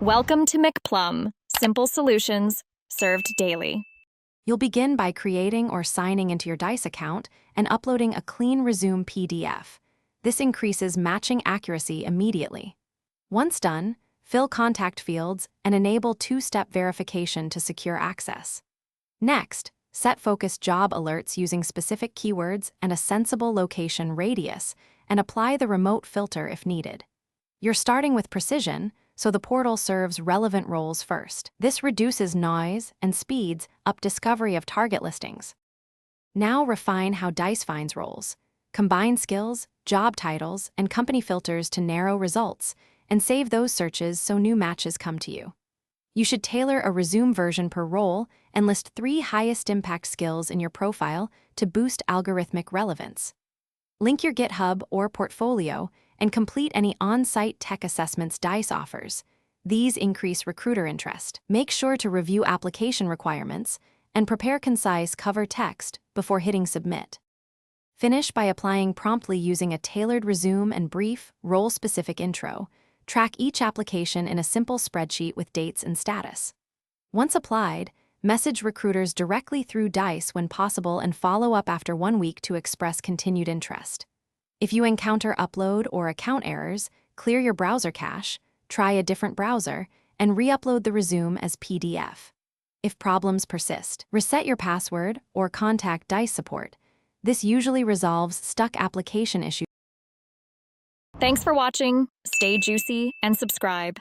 Welcome to McPlum, simple solutions served daily. You'll begin by creating or signing into your Dice account and uploading a clean resume PDF. This increases matching accuracy immediately. Once done, fill contact fields and enable two-step verification to secure access. Next, set focused job alerts using specific keywords and a sensible location radius, and apply the remote filter if needed. You're starting with precision, so the portal serves relevant roles first. This reduces noise and speeds up discovery of target listings. Now refine how Dice finds roles. Combine skills, job titles, and company filters to narrow results, and save those searches so new matches come to you. You should tailor a resume version per role and list 3 highest impact skills in your profile to boost algorithmic relevance. Link your GitHub or portfolio and complete any on-site tech assessments Dice offers. These increase recruiter interest. Make sure to review application requirements and prepare concise cover text before hitting submit. Finish by applying promptly using a tailored resume and brief, role-specific intro. Track each application in a simple spreadsheet with dates and status. Once applied, message recruiters directly through Dice when possible and follow up after 1 week to express continued interest. If you encounter upload or account errors, clear your browser cache, try a different browser, and re-upload the resume as PDF. If problems persist, reset your password or contact Dice support. This usually resolves stuck application issues. Thanks for watching. Stay juicy and subscribe.